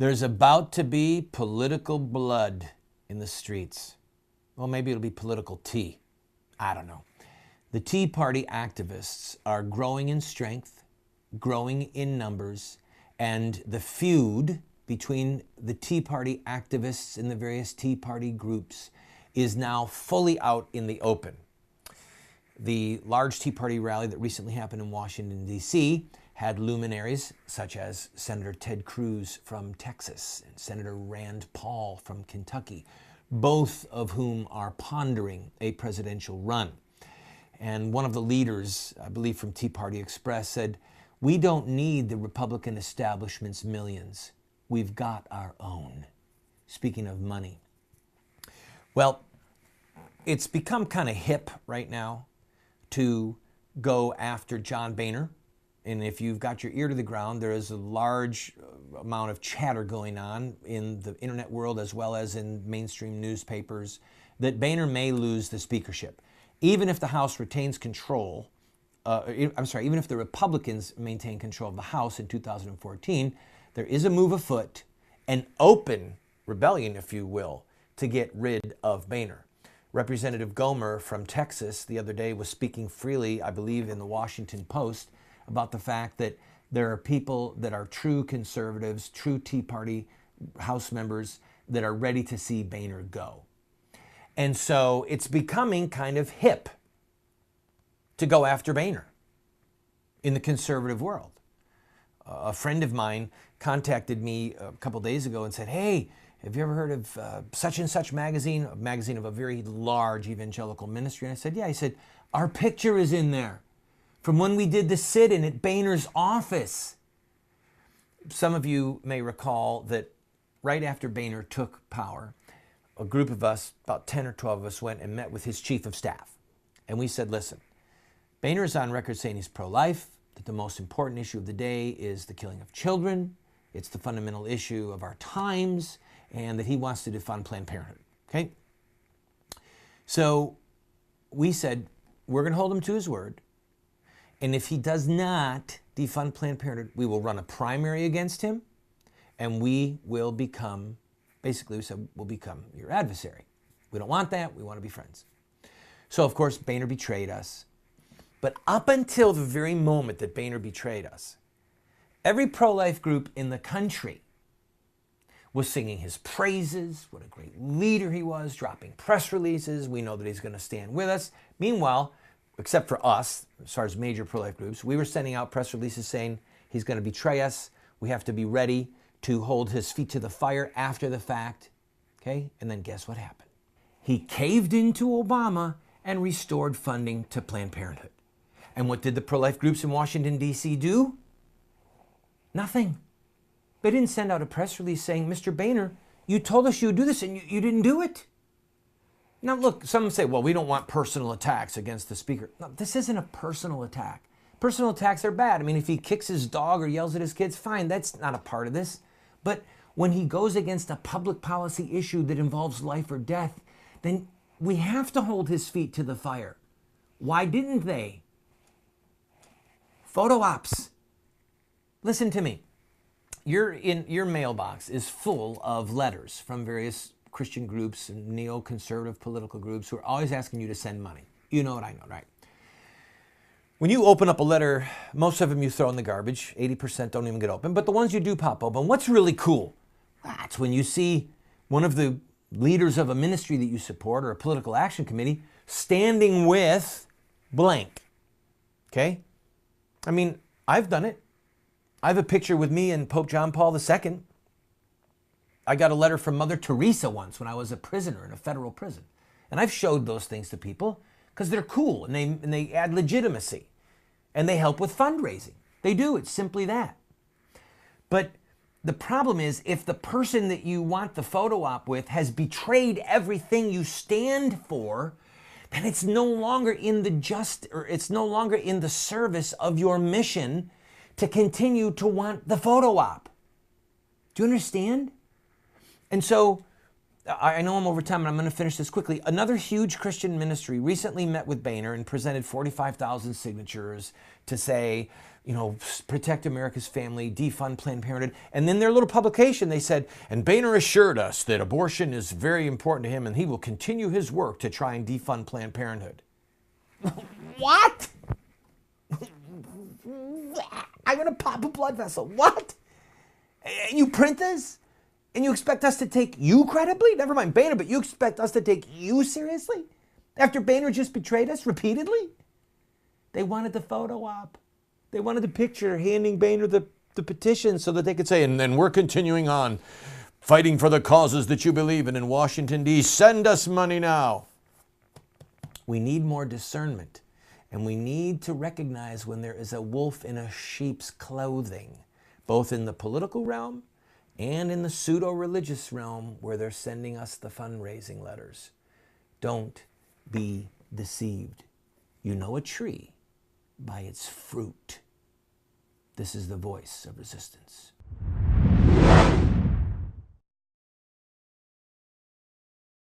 There's about to be political blood in the streets. Well, maybe it'll be political tea. I don't know. The Tea Party activists are growing in strength, growing in numbers, and the feud between the Tea Party activists and the various Tea Party groups is now fully out in the open. The large Tea Party rally that recently happened in Washington, D.C. had luminaries such as Senator Ted Cruz from Texas and Senator Rand Paul from Kentucky, both of whom are pondering a presidential run. And one of the leaders, I believe from Tea Party Express, said, "We don't need the Republican establishment's millions. We've got our own." Speaking of money. Well, it's become kind of hip right now to go after John Boehner. And if you've got your ear to the ground, there is a large amount of chatter going on in the internet world as well as in mainstream newspapers that Boehner may lose the speakership. Even if the House retains control, even if the Republicans maintain control of the House in 2014, there is a move afoot, an open rebellion, if you will, to get rid of Boehner. Representative Gomer from Texas the other day was speaking freely, I believe, in the Washington Post about the fact that there are people that are true conservatives, true Tea Party House members that are ready to see Boehner go. And so it's becoming kind of hip to go after Boehner in the conservative world. A friend of mine contacted me a couple days ago and said, "Hey, have you ever heard of such and such magazine, a magazine of a very large evangelical ministry?" And I said, "Yeah." He said, "Our picture is in there from when we did the sit-in at Boehner's office." Some of you may recall that right after Boehner took power, a group of us, about 10 or 12 of us, went and met with his chief of staff. And we said, "Listen, Boehner is on record saying he's pro-life, that the most important issue of the day is the killing of children. It's the fundamental issue of our times, and that he wants to defund Planned Parenthood." Okay? So we said, we're going to hold him to his word. And if he does not defund Planned Parenthood, we will run a primary against him, and we will become, basically we said, we'll become your adversary. We don't want that. We want to be friends. So, of course, Boehner betrayed us. But up until the very moment that Boehner betrayed us, every pro-life group in the country was singing his praises, what a great leader he was, dropping press releases. We know that he's going to stand with us. Meanwhile, except for us, as far as major pro-life groups, we were sending out press releases saying he's going to betray us. We have to be ready to hold his feet to the fire after the fact. Okay? And then guess what happened? He caved into Obama and restored funding to Planned Parenthood. And what did the pro-life groups in Washington, D.C. do? Nothing. They didn't send out a press release saying, "Mr. Boehner, you told us you would do this and you didn't do it." Now, look, some say, well, we don't want personal attacks against the speaker. No, this isn't a personal attack. Personal attacks are bad. I mean, if he kicks his dog or yells at his kids, fine, that's not a part of this. But when he goes against a public policy issue that involves life or death, then we have to hold his feet to the fire. Why didn't they? Photo ops. Listen to me. Your mailbox is full of letters from various Christian groups and neoconservative political groups who are always asking you to send money. You know what I know, right? When you open up a letter, most of them you throw in the garbage. 80% don't even get open. But the ones you do pop open, what's really cool? That's when you see one of the leaders of a ministry that you support or a political action committee standing with blank. Okay? I mean, I've done it. I have a picture with me and Pope John Paul II. I got a letter from Mother Teresa once when I was a prisoner in a federal prison. And I've showed those things to people because they're cool and they add legitimacy and they help with fundraising. They do. It's simply that. But the problem is if the person that you want the photo op with has betrayed everything you stand for, then it's no longer in the service of your mission to continue to want the photo op. Do you understand? And so I know I'm over time, and I'm going to finish this quickly. Another huge Christian ministry recently met with Boehner and presented 45,000 signatures to say, you know, protect America's family, defund Planned Parenthood. And then their little publication, they said, and Boehner assured us that abortion is very important to him and he will continue his work to try and defund Planned Parenthood. What? I'm going to pop a blood vessel. What? And you print this? And you expect us to take you credibly? Never mind Boehner, but you expect us to take you seriously? After Boehner just betrayed us repeatedly? They wanted the photo op. They wanted the picture handing Boehner the petition so that they could say, and then we're continuing on fighting for the causes that you believe in Washington, D.C. Send us money now. We need more discernment, and we need to recognize when there is a wolf in a sheep's clothing, both in the political realm and in the pseudo-religious realm where they're sending us the fundraising letters. Don't be deceived. You know a tree by its fruit. This is the voice of resistance.